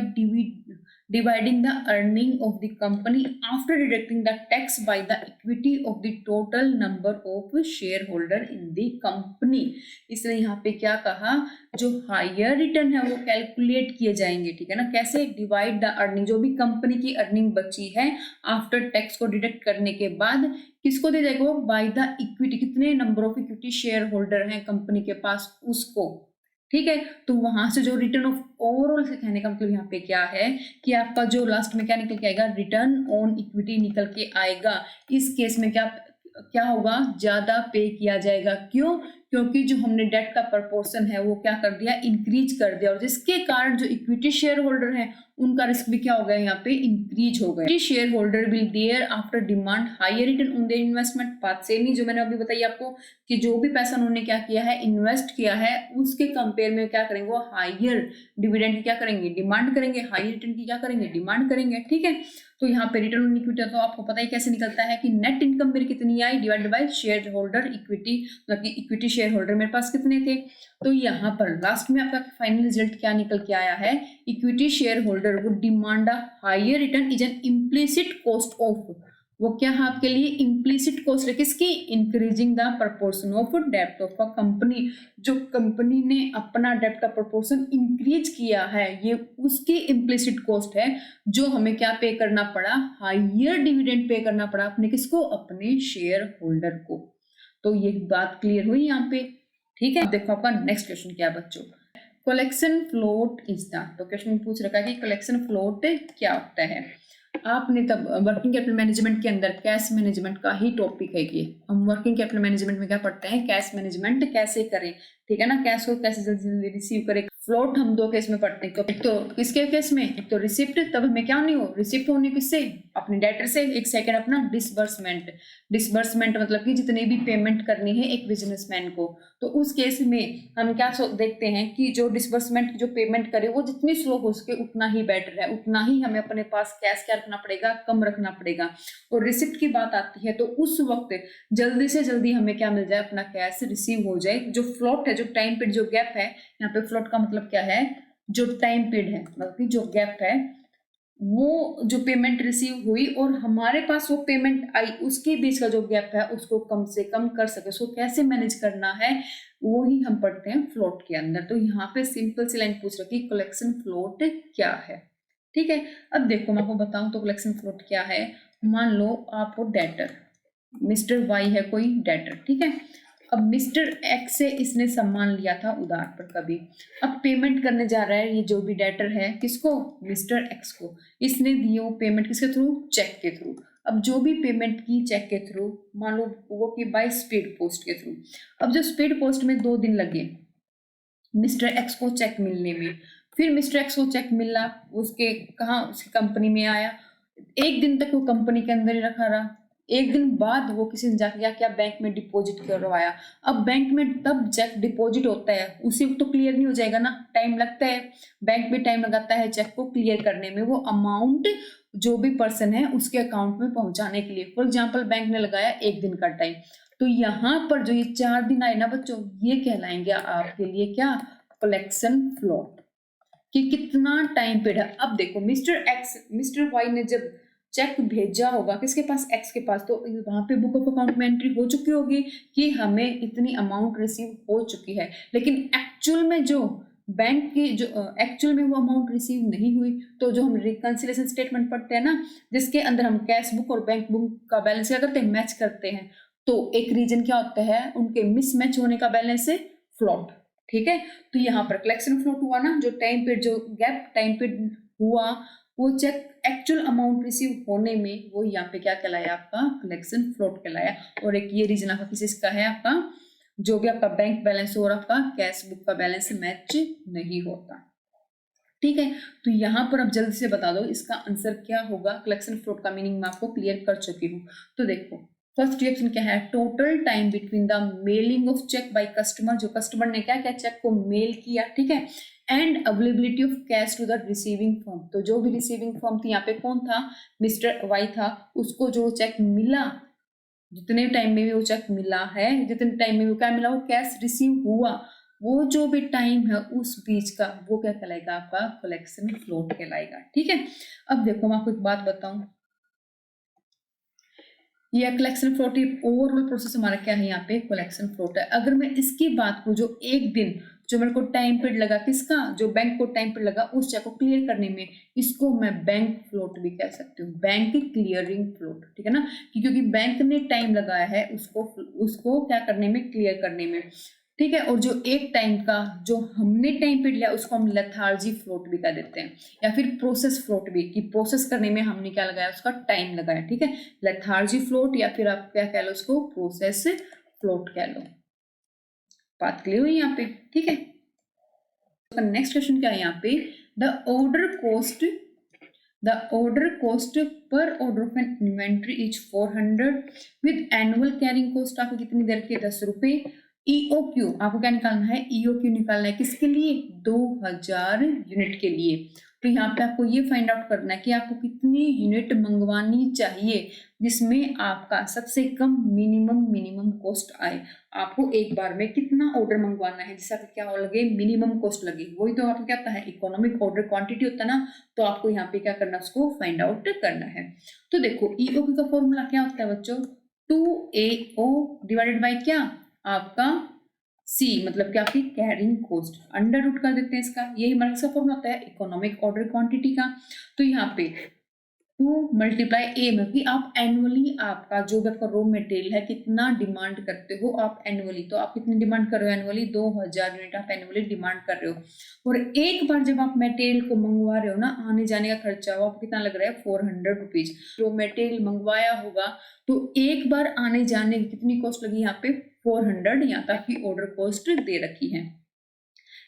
dividing the earning of the company after deducting the tax by the equity of the total number of shareholder in the company। इसलिए यहाँ पे क्या कहा? जो हायर रिटर्न है वो कैलकुलेट किए जाएंगे, ठीक है ना। कैसे? डिवाइड द अर्निंग, जो भी कंपनी की अर्निंग बची है आफ्टर टैक्स को डिडक्ट करने के बाद किसको दे जाएगा? वो बाय द इक्विटी, कितने number of equity share holder हैं कंपनी के पास, उसको, ठीक है। तो वहां से जो रिटर्न ऑफ ओवरऑल से कहने का मतलब यहाँ पे क्या है कि आपका जो लास्ट में क्या निकल के आएगा? रिटर्न ऑन इक्विटी निकल के आएगा। इस केस में क्या होगा? ज्यादा पे किया जाएगा। क्यों? क्योंकि जो हमने डेट का प्रोपोर्शन है वो क्या कर दिया? इंक्रीज कर दिया, और जिसके कारण जो इक्विटी शेयर होल्डर है उनका रिस्क भी क्या हो गया? यहाँ पे इंक्रीज हो गया। Equity share holder will thereafter demand higher return on their investment. बात सेम ही जो मैंने अभी बताई आपको, कि जो भी पैसा उन्होंने क्या किया है? इन्वेस्ट किया है, उसके कंपेयर में क्या करेंगे? वो हायर डिविडेंड की क्या करेंगे? डिमांड करेंगे। हायर रिटर्न की क्या करेंगे? डिमांड करेंगे, ठीक है। तो यहाँ पे रिटर्न ऑन इक्विटी तो आपको पता ही कैसे निकलता है, कि नेट इनकम मेरी कितनी आई divided by share holder equity, मतलब कि इक्विटी शेयर होल्डर मेरे पास कितने थे। तो यहाँ पर लास्ट में आपका फाइनल रिजल्ट क्या निकल के आया है? Equity share holder would demand a higher return is an implicit cost of, वो क्या है आपके लिए? इम्प्लिसिट कॉस्ट है किसकी? इंक्रीजिंग द प्रपोर्शन ऑफ डेप्ट ऑफ अ कंपनी। जो कंपनी ने अपना डेप्ट का प्रपोर्शन इंक्रीज किया है, ये उसकी इम्प्लिसिट कॉस्ट है, जो हमें क्या पे करना पड़ा? हायर डिविडेंड पे करना पड़ा। अपने किसको? अपने शेयर होल्डर को। तो ये बात क्लियर हुई यहाँ पे, ठीक है। देखो आपका नेक्स्ट क्वेश्चन क्या है बच्चों, कलेक्शन फ्लोट इज द। तो क्वेश्चन पूछ रखा है कि कलेक्शन फ्लोट क्या होता है। आपने तब वर्किंग कैपिटल मैनेजमेंट के अंदर कैश मैनेजमेंट का ही टॉपिक है कि हम वर्किंग कैपिटल मैनेजमेंट में क्या पढ़ते हैं, कैश मैनेजमेंट कैसे करें, ठीक है ना, कैश को कैसे जल्दी जल्दी रिसीव करें। फ्लोट हम दो केस में पढ़ते हैं, एक तो किसके केस में, एक तो रिसिप्ट, तब हमें क्या नहीं हो, रिसिप्ट होनी किससे, अपने डेटर से, एक सेकंड अपना डिसबर्समेंट। डिसबर्समेंट मतलब कि जितनी भी पेमेंट करनी है एक बिजनेसमैन को, तो उस केस में हम क्या देखते हैं कि जो डिसबर्समेंट जो पेमेंट करे वो जितनी स्लो हो सके उतना ही बेटर है, उतना ही हमें अपने पास कैश क्या रखना पड़ेगा, कम रखना पड़ेगा। और रिसिप्ट की बात आती है तो उस वक्त जल्दी से जल्दी हमें क्या मिल जाए, अपना कैश रिसीव हो जाए। जो फ्लोट है, जो टाइम पीरियड, जो गैप है, यहाँ पे फ्लोट का मतलब क्या है, जो टाइम पीरियड है, मतलब कि जो गैप है, वो जो पेमेंट रिसीव हुई और हमारे पास वो पेमेंट आई, उसके बीच का जो गैप है उसको कम से कम कर सके, उसको कैसे मैनेज करना है वो ही हम पढ़ते हैं फ्लोट के अंदर। तो यहाँ पे सिंपल सी लाइन पूछ रखी, कलेक्शन फ्लोट क्या है, ठीक है। अब देखो मैं आपको बताऊं तो कलेक्शन फ्लोट क्या है। मान लो आपको डेटर मिस्टर वाई है, कोई डेटर, ठीक है। अब मिस्टर एक्स से इसने सामान लिया था उधार पर कभी, अब पेमेंट करने जा रहा है ये जो भी डेटर है, किसको, मिस्टर एक्स को। इसने दिए वो पेमेंट किसके थ्रू, चेक के थ्रू। अब जो भी पेमेंट की चेक के थ्रू, मान लो वो की बाय स्पीड पोस्ट के थ्रू। अब जो स्पीड पोस्ट में 2 दिन लगे मिस्टर एक्स को चेक मिलने में, फिर मिस्टर एक्स को चेक मिला, उसके कहाँ, उसकी कंपनी में आया, 1 दिन तक वो कंपनी के अंदर ही रखा रहा। 1 दिन बाद वो किसी ने जाके क्या बैंक में डिपॉजिट करवाया। अब बैंक में तब चेक डिपॉजिट होता है, उसी वक्त तो क्लियर नहीं हो जाएगा ना, टाइम लगता है, बैंक भी टाइम लगाता है चेक को क्लियर करने में, वो अमाउंट जो भी पर्सन है उसके अकाउंट में पहुंचाने के लिए। फॉर एग्जाम्पल बैंक ने लगाया 1 दिन का टाइम, तो यहाँ पर जो ये 4 दिन आए ना बच्चों, ये कहलाएंगे आपके लिए क्या, कलेक्शन फ्लोट, कि कितना टाइम पीरियड है। अब देखो मिस्टर एक्स, मिस्टर वाई ने जब चेक भेजा होगा किसके पास, एक्स के पास, तो वहां पे बुक ऑफ अकाउंट में एंट्री हो चुकी होगी कि हमें इतनी अमाउंट रिसीव हो चुकी है। लेकिन एक्चुअल में जो बैंक की जो एक्चुअल में वो अमाउंट रिसीव नहीं हुई, तो जो हम रिकंसिलिएशन स्टेटमेंट पढ़ते हैं ना, जिसके अंदर हम कैश बुक और बैंक बुक का बैलेंस क्या करते हैं, मैच करते हैं, तो एक रीजन क्या होता है, उनके मिसमैच होने का बैलेंस है फ्लॉट, ठीक है। तो यहाँ पर कलेक्शन फ्लोट हुआ ना, जो टाइम पीरियड, जो गैप टाइम पीरियड हुआ, वो चेक एक्चुअल अमाउंट रिसीव होने में, वो यहाँ पे क्या कहलाया, आपका कलेक्शन फ्लोट कहलाया। और एक ये रीजन आपका किस इसका है, आपका जो भी आपका बैंक बैलेंस और आपका कैश बुक का बैलेंस मैच नहीं होता, ठीक है। तो यहाँ पर अब जल्दी से बता दो इसका आंसर क्या होगा। कलेक्शन फ्लोट का मीनिंग मैं आपको क्लियर कर चुकी हूँ। तो देखो फर्स्ट रिएक्शन क्या है, total time between the mailing of cheque by customer, जो कस्टमर ने क्या क्या चेक को मेल किया, ठीक है, and availability of cash to the receiving firm. तो जो भी रिसीविंग फर्म थी, यहाँ पे कौन था, मिस्टर वाई था, उसको जो चेक मिला, जितने टाइम में भी वो चेक मिला है, जितने टाइम में वो क्या मिला, वो कैश रिसीव हुआ, वो जो भी टाइम है उस बीच का, वो क्या कहलाएगा, आपका कलेक्शन फ्लोट कहलाएगा, ठीक है। अब देखो मैं आपको एक बात बताऊं, ये कलेक्शन फ्लोट ओवरऑल प्रोसेस हमारा क्या है, यहाँ पे कलेक्शन फ्लोट है। अगर मैं इसकी बात करूँ, जो 1 दिन जो मेरे को टाइम पीरियड लगा, किसका, जो बैंक को टाइम पीरियड लगा उस चेक को क्लियर करने में, इसको मैं बैंक फ्लोट भी कह सकती हूँ, बैंक क्लियरिंग फ्लोट, ठीक है ना, क्योंकि बैंक ने टाइम लगाया है उसको क्या करने में, क्लियर करने में, ठीक है। और जो एक टाइम का जो हमने टाइम पीरियड लिया उसको हम लेथार्जी फ्लोट भी कह देते हैं, या फिर प्रोसेस फ्लोट भी, कि प्रोसेस करने में हमने क्या लगाया, उसका टाइम लगाया, ठीक है। लेथार्जी फ्लोट या फिर आप क्या कह लो, उसको प्रोसेस फ्लोट कह लो। बात क्लियर हुई यहाँ पे, ठीक है। नेक्स्ट क्वेश्चन क्या है यहाँ पे, the order cost per order of N inventory is 400 with annual carrying cost आपको कितनी देर के, 10 रुपए। EOQ आपको क्या निकालना है, EOQ निकालना है किसके लिए, 2000 यूनिट के लिए। तो यहाँ पे आपको ये फाइंड आउट करना है कि आपको कितनी यूनिट मंगवानी चाहिए जिसमें आपका सबसे कम मिनिमम कॉस्ट आए। आपको एक बार में कितना ऑर्डर मंगवाना है जिससे आपको क्या लगे, मिनिमम कॉस्ट लगे, वही तो आपको क्या होता है, इकोनॉमिक ऑर्डर क्वांटिटी होता है ना। तो आपको यहाँ पे क्या करना है, उसको फाइंड आउट करना है। तो देखो EOQ का फॉर्मूला क्या होता है बच्चों, 2AO डिवाइडेड बाई क्या, आपका C, मतलब कि आपकी कैरिंग कॉस्ट, अंडर रूट कर देते हैं इसका, यही हमारा इसका फॉर्मूला होता है इकोनॉमिक ऑर्डर क्वांटिटी का। तो यहाँ पे टू मल्टीप्लाई ए में कि आप एनुअली आपका जो भी आपका रॉ मटेरियल है कितना डिमांड करते हो आप एनुअली, तो आप कितनी डिमांड कर रहे हो एनुअली, 2000 यूनिट आप एनुअली डिमांड कर रहे हो। और एक बार जब आप मटेरियल को मंगवा रहे हो ना, आने जाने का खर्चा वो आपको कितना लग रहा है 400 रुपीज। जो मटेरियल मंगवाया होगा तो एक बार आने जाने की कितनी कॉस्ट लगी यहाँ पे 400, यहाँ तक की ऑर्डर कॉस्ट दे रखी है।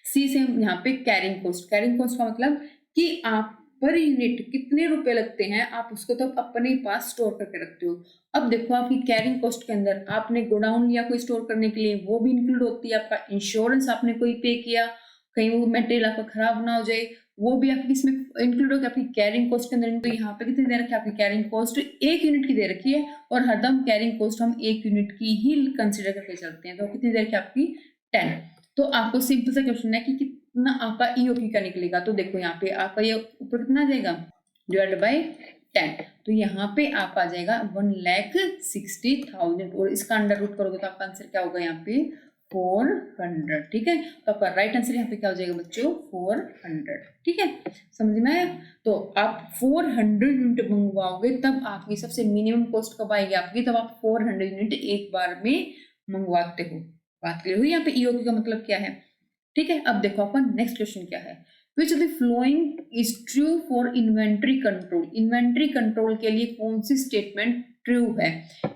सी से यहाँ पे कैरिंग कॉस्ट, कैरिंग कॉस्ट का मतलब कि आप पर यूनिट कितने रुपए लगते हैं आप उसको तो अपने पास स्टोर करके रखते हो। अब देखो आपकी कैरिंग कॉस्ट के अंदर आपने गोडाउन लिया कोई स्टोर करने के लिए, वो भी इंक्लूड होती है। आपका इंश्योरेंस आपने कोई पे किया, कहीं वो मटेरियल आपका खराब ना हो जाए, वो भी आपकी इसमें इंक्लूड होगी आपकी कैरिंग कॉस्ट के अंदर। तो यहाँ पे कितनी दे रखी है आपकी कैरिंग कॉस्ट, 1 यूनिट की दे रखी है, और हरदम कैरिंग कॉस्ट हम 1 यूनिट की ही कंसिडर करके चलते हैं। तो कितनी दे रखी है आपकी 10। तो आपको सिंपल सा क्वेश्चन है कि कितना आपका ईओपी का निकलेगा। तो देखो यहाँ पे आपका ये ऊपर कितना आ जाएगा डिवाइडेड बाय 10, तो यहाँ पे आप आ जाएगा 1,60,000, और इसका अंडर रूट करोगे तो आपका आंसर क्या होगा यहाँ पे 400। ठीक है, तो आपका राइट आंसर यहाँ पे क्या हो जाएगा बच्चों 400। ठीक है, समझ में आया। तो आप 400 यूनिट मंगवाओगे तब आपकी सबसे मिनिमम कॉस्ट कब आएगी आपकी, तब आप 400 यूनिट एक बार में मंगवाते हो। बात क्लियर हुई यहाँ पे ईओपी का मतलब क्या है। ठीक है, अब देखो आपका नेक्स्ट क्वेश्चन क्या है, which of the following is true for inventory control. Inventory control के लिए कौन सी स्टेटमेंट ट्रू है।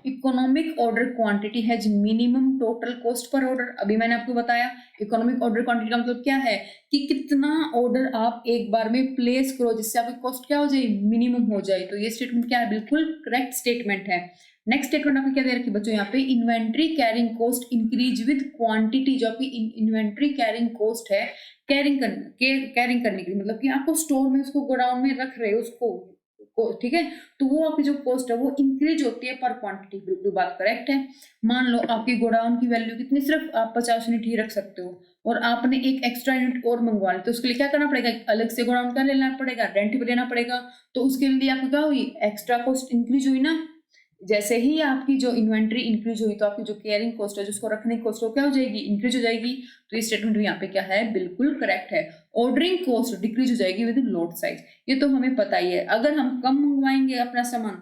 Economic order quantity has minimum total cost per order. अभी मैंने आपको बताया इकोनॉमिक ऑर्डर क्वांटिटी का मतलब क्या है कि कितना ऑर्डर आप एक बार में प्लेस करो जिससे आपकी कॉस्ट क्या हो जाए मिनिमम हो जाए। तो ये स्टेटमेंट क्या है, बिल्कुल करेक्ट स्टेटमेंट है। नेक्स्ट स्टेटमेंट आपको क्या दे रखी बच्चों यहाँ पे, inventory carrying cost increase with quantity. जो आपकी इन्वेंट्री कैरिंग कॉस्ट है कैरिंग करने के लिए, मतलब कि आपको स्टोर में उसको गोडाउन में रख रहे हो उसको, ठीक है, तो वो आपकी जो कॉस्ट है वो इंक्रीज होती है पर क्वांटिटी। बिल्कुल बात करेक्ट है। मान लो आपकी गोडाउन की वैल्यू कितनी, सिर्फ आप 50 यूनिट ही रख सकते हो और आपने एक एक्स्ट्रा यूनिट और मंगवा ली, तो उसके लिए क्या करना पड़ेगा, अलग से गोडाउन का लेना पड़ेगा, रेंट पे लेना पड़ेगा। तो उसके लिए आपको क्या हुई, एक्स्ट्रा कॉस्ट इंक्रीज हुई ना। जैसे ही आपकी जो इन्वेंट्री इंक्रीज हुई तो आपकी जो कैरिंग कॉस्ट है, जिसको रखने की कॉस्ट, क्या हो जाएगी, इंक्रीज हो जाएगी। तो ये स्टेटमेंट भी यहाँ पे क्या है, बिल्कुल करेक्ट है। ऑर्डरिंग कॉस्ट डिक्रीज हो जाएगी विद लॉट साइज, ये तो हमें पता ही है। अगर हम कम मंगवाएंगे अपना सामान,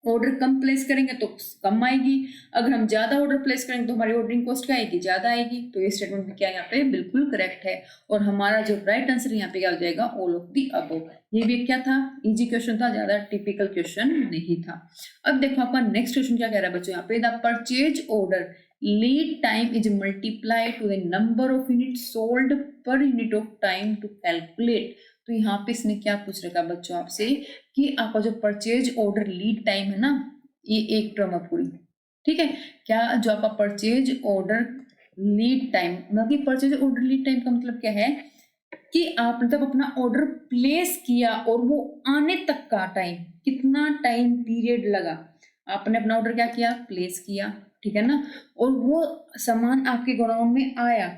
ऑर्डर कम प्लेस करेंगे तो कम आएगी, अगर हम ज्यादा ऑर्डर प्लेस करेंगे तो हमारी ऑर्डरिंग कॉस्ट क्या आएगी, ज्यादा आएगी। तो ये स्टेटमेंट भी क्या है यहाँ पे बिल्कुल करेक्ट है। और हमारा जो राइट आंसर यहाँ पे क्या हो जाएगा, ऑल ऑफ दी अबव। ये भी क्या था, इजी क्वेश्चन था, ज्यादा टिपिकल क्वेश्चन नहीं था। अब देखो आपका नेक्स्ट क्वेश्चन क्या कह रहा है बच्चों, यहाँ पे the purchase order lead time is multiplied to the number of unit sold per unit of time to calculate. तो यहाँ पे इसने क्या पूछ रखा है बच्चों आपसे कि आपका जो परचेज ऑर्डर लीड टाइम है ना, ये एक टर्म है पूरी। ठीक है, क्या जो आपका परचेज ऑर्डर लीड टाइम, मतलब कि परचेज ऑर्डर लीड टाइम का मतलब क्या है कि आपने तब अपना ऑर्डर प्लेस किया और वो आने तक का टाइम, कितना टाइम पीरियड लगा। आपने अपना ऑर्डर क्या किया, प्लेस किया, ठीक है ना, और वो सामान आपके गोडाउन में आया,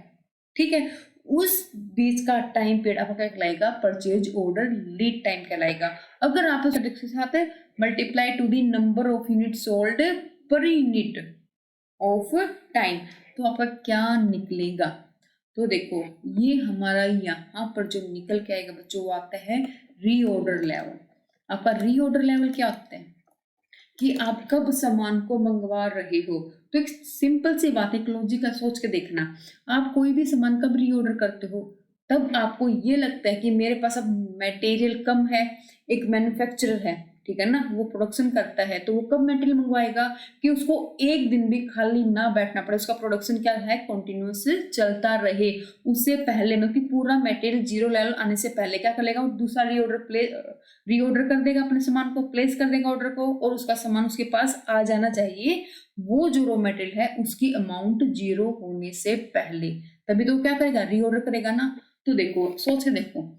ठीक है, उस बीच का टाइम पीरियड आपका क्या कहलाएगा, परचेज ऑर्डर लीड टाइम कहलाएगा। अगर आप उसके साथ multiply two the number of unit sold per unit of time, तो आपका क्या निकलेगा। तो देखो ये हमारा यहाँ पर जो निकल के आएगा बच्चों वो आता है रीऑर्डर लेवल। आपका रीऑर्डर लेवल क्या होता है कि आप कब सामान को मंगवा रहे हो। तो एक सिंपल सी बात है, लॉजिक का सोच के देखना, आप कोई भी सामान कब रीऑर्डर करते हो, तब आपको ये लगता है कि मेरे पास अब मटेरियल कम है, एक मैन्युफैक्चरर है, ठीक है ना, वो प्रोडक्शन करता है, तो वो कब मटेरियल मंगवाएगा कि उसको एक दिन भी खाली ना बैठना पड़े, उसका प्रोडक्शन क्या है, कंटिन्यूअस चलता रहे। उससे पहले मतलब कि पूरा मटेरियल जीरो लेवल आने से पहले क्या कर लेगा, वो दूसरा रीऑर्डर कर देगा, अपने सामान को प्लेस कर देगा ऑर्डर को, और उसका सामान उसके पास आ जाना चाहिए, वो जो रॉ मटेरियल है उसकी अमाउंट जीरो होने से पहले, तभी तो क्या करेगा, रीऑर्डर करेगा ना। तो देखो सोच के देखो,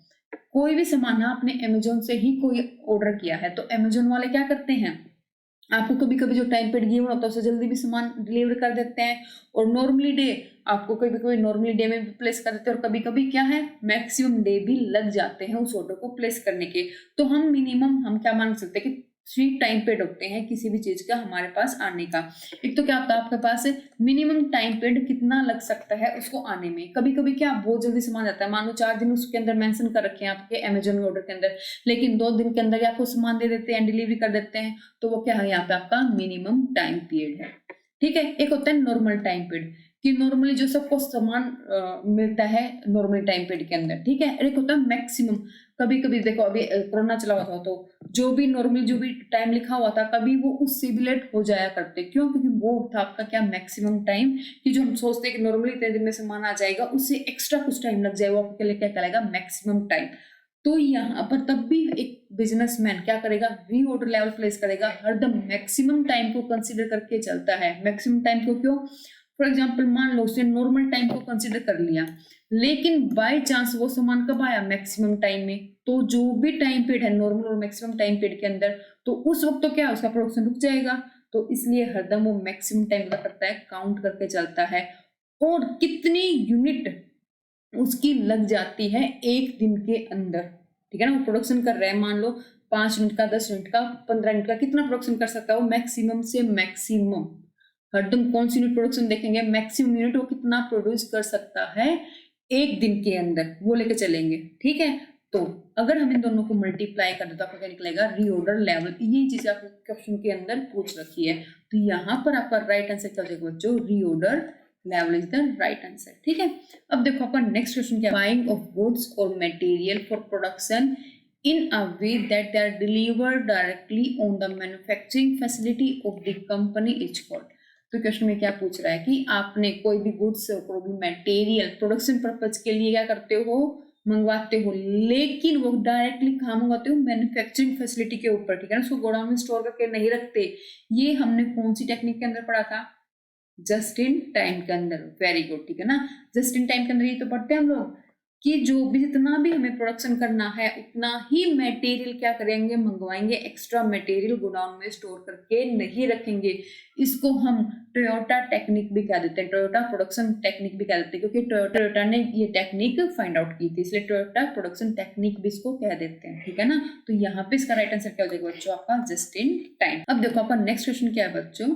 कोई भी सामान आपने अमेजोन से ही कोई ऑर्डर किया है, तो अमेजोन वाले क्या करते हैं, आपको कभी कभी जो टाइम पीरियड गिवन होता है उससे जल्दी भी सामान डिलीवर कर देते हैं, और नॉर्मली डे आपको कभी कभी नॉर्मली डे में भी प्लेस कर देते हैं, और कभी कभी क्या है मैक्सिमम डे भी लग जाते हैं उस ऑर्डर को प्लेस करने के। तो हम मिनिमम हम क्या मान सकते हैं कि 3 टाइम पीरियड होते हैं किसी भी चीज का हमारे पास आने का। एक तो क्या होता है आपके पास मिनिमम टाइम पीरियड कितना लग सकता है उसको आने में। कभी कभी क्या बहुत जल्दी सामान आता है, मान लो 4 दिन उसके अंदर मेंशन कर रखे हैं आपके अमेजोन ऑर्डर के अंदर, लेकिन 2 दिन के अंदर आपको सामान दे देते हैं, डिलीवरी कर देते हैं, तो वो क्या है यहाँ पे आपका मिनिमम टाइम पीरियड है। ठीक है, एक होता है नॉर्मल टाइम पीरियड कि नॉर्मली जो सबको सामान मिलता है नॉर्मल टाइम पीरियड के अंदर। ठीक है, एक होता है मैक्सिमम। कभी कभी देखो अभी कोरोना चला हुआ था तो जो भी नॉर्मल जो भी टाइम लिखा हुआ था कभी वो उससे भी लेट हो जाया करते, क्यों? क्योंकि वो था आपका क्या मैक्सिमम टाइम, कि जो हम सोचते हैं कि नॉर्मली इतने दिन में सामान आ जाएगा उससे एक्स्ट्रा कुछ टाइम लग जाएगा, वो आपके लिए क्या कहलाएगा मैक्सिमम टाइम। तो यहाँ पर तब भी एक बिजनेसमैन क्या करेगा, री ऑर्डर लेवल प्लेस करेगा, हरदम मैक्सिमम टाइम को कंसीडर करके चलता है। मैक्सिमम टाइम को क्यों? फॉर एग्जाम्पल मान लो उसने नॉर्मल टाइम को कंसीडर कर लिया, लेकिन बाय चांस वो सामान कब आया मैक्सिमम टाइम में, तो जो भी टाइम पीरियड है नॉर्मल और मैक्सिमम टाइम पीरियड के अंदर, तो उस वक्त तो क्या उसका प्रोडक्शन रुक जाएगा। तो इसलिए हरदम वो मैक्सिमम टाइम क्या करता है, काउंट करके चलता है। और कितनी यूनिट उसकी लग जाती है एक दिन के अंदर। ठीक है ना, वो प्रोडक्शन कर रहा है, मान लो 5 मिनट का, 10 मिनट का, 15 मिनट का, कितना प्रोडक्शन कर सकता है वो मैक्सिमम से मैक्सिमम। हरदम कौन सी यूनिट प्रोडक्शन देखेंगे, मैक्सिमम यूनिट वो कितना प्रोड्यूस कर सकता है एक दिन के अंदर, वो लेके चलेंगे। ठीक है, तो अगर हम इन दोनों को मल्टीप्लाई कर दे तो आपका क्या निकलेगा, रीऑर्डर लेवल। ये चीज आपको क्वेश्चन के अंदर पूछ रखी है, तो यहाँ पर आपका राइट आंसर क्या हो जाएगा बच्चों, reorder level is the right answer. ठीक है, अब देखो आपका नेक्स्ट क्वेश्चन क्या है, बाइंग ऑफ गुड्स और material for production in a way that they are delivered directly on the manufacturing facility of the company is called। तो question में क्या पूछ रहा है कि आपने कोई भी गुड्स कोई भी मटेरियल प्रोडक्शन पर्पज के लिए क्या करते हो, मंगवाते हो, लेकिन वो डायरेक्टली कहाँ मंगवाते हो, मैन्युफैक्चरिंग फैसिलिटी के ऊपर। ठीक है ना, उसको गोडाउन में स्टोर करके नहीं रखते। ये हमने कौन सी टेक्निक के अंदर पढ़ा था, जस्ट इन टाइम के अंदर। Very good. ठीक है ना, जस्ट इन टाइम के अंदर ये तो पढ़ते हैं हम लोग कि जो भी जितना भी हमें प्रोडक्शन करना है उतना ही मटेरियल क्या करेंगे, मंगवाएंगे, एक्स्ट्रा मटेरियल गोडाउन में स्टोर करके नहीं रखेंगे। इसको हम टोयोटा टेक्निक भी कह देते हैं, टोयोटा प्रोडक्शन टेक्निक भी कह देते हैं, क्योंकि टोयोटा ने ये टेक्निक फाइंड आउट की थी, इसलिए टोयोटा प्रोडक्शन टेक्निक भी इसको कह देते हैं। ठीक है ना, तो यहाँ पे इसका राइट आंसर क्या हो जाएगा बच्चों, आपका जस्ट इन टाइम। अब देखो आपका नेक्स्ट क्वेश्चन क्या है बच्चों,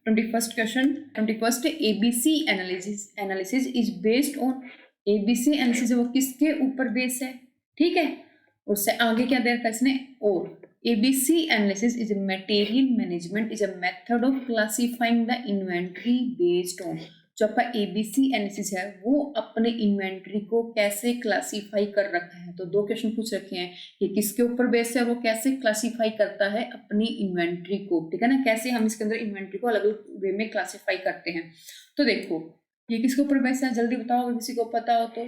21st question, 21st ABC analysis is based on, ABC analysis वो किसके ऊपर बेस है। ठीक है, उससे आगे क्या दे रखा है इसने, और ABC analysis is material management is a method of classifying the inventory based on. जो आपका ABC एनालिसिस है वो अपने इन्वेंट्री को कैसे क्लासिफाई कर रखा है। तो 2 क्वेश्चन पूछ रखे हैं, ये किसके ऊपर बेस है, वो कैसे क्लासिफाई करता है अपनी इन्वेंट्री को। ठीक है ना, कैसे हम इसके अंदर इन्वेंट्री को अलग अलग वे में क्लासिफाई करते हैं। तो देखो ये किसके ऊपर बेस है, जल्दी बताओ अगर किसी को पता हो तो।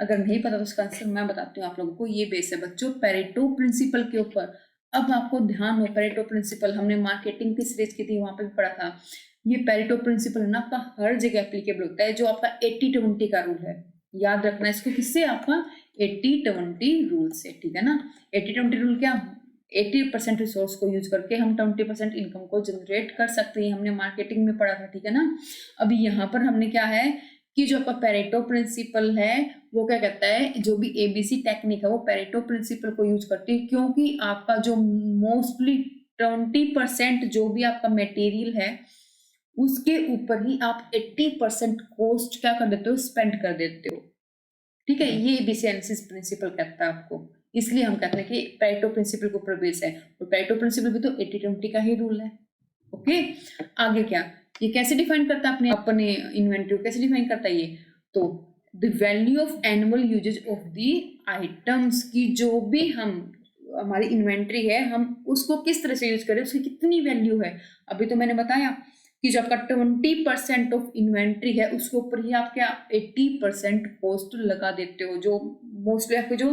अगर नहीं पता तो उसका आंसर मैं बताती हूँ आप लोगों को। ये बेस है बच्चों पेरेटो प्रिंसिपल के ऊपर। अब आपको ध्यान हो, पेरेटो प्रिंसिपल हमने मार्केटिंग की सीरीज की थी, वहां पे भी पढ़ा था। ये पेरेटो प्रिंसिपल है ना आपका हर जगह एप्लीकेबल होता है, जो आपका 80-20 का रूल है। याद रखना इसको, किससे, आपका 80-20 रूल से। ठीक है ना, 80-20 रूल क्या, 80% रिसोर्स को यूज करके हम 20% इनकम को जनरेट कर सकते हैं, हमने मार्केटिंग में पढ़ा था। ठीक है ना, अभी यहाँ पर हमने क्या है कि जो आपका पेरेटो प्रिंसिपल है वो क्या कहता है, जो भी ABC टेक्निक है वो पेरेटो प्रिंसिपल को यूज करती है, क्योंकि आपका जो मोस्टली 20% जो भी आपका मटेरियल है उसके ऊपर ही आप 80% कॉस्ट क्या कर देते हो, स्पेंड कर देते हो। ठीक है, ये ABC एनालिसिस प्रिंसिपल कहता है आपको, इसलिए हम कहते हैं कि पेरेटो प्रिंसिपल को ऊपर बेस है, और पेरेटो प्रिंसिपल भी तो 80-20 का ही रूल है। ओके, आगे क्या, ये कैसे डिफाइन करता है अपने इन्वेंटरी को कैसे डिफाइन करता है ये, तो the value of annual usage of the items की जो भी हम हमारी इन्वेंट्री है हम उसको किस तरह से यूज करें, उसकी कितनी वैल्यू है। अभी तो मैंने बताया कि जो आपका 20% ऑफ इन्वेंट्री है उसके ऊपर ही आप क्या 80% कॉस्ट लगा देते हो, जो मोस्टली आपके जो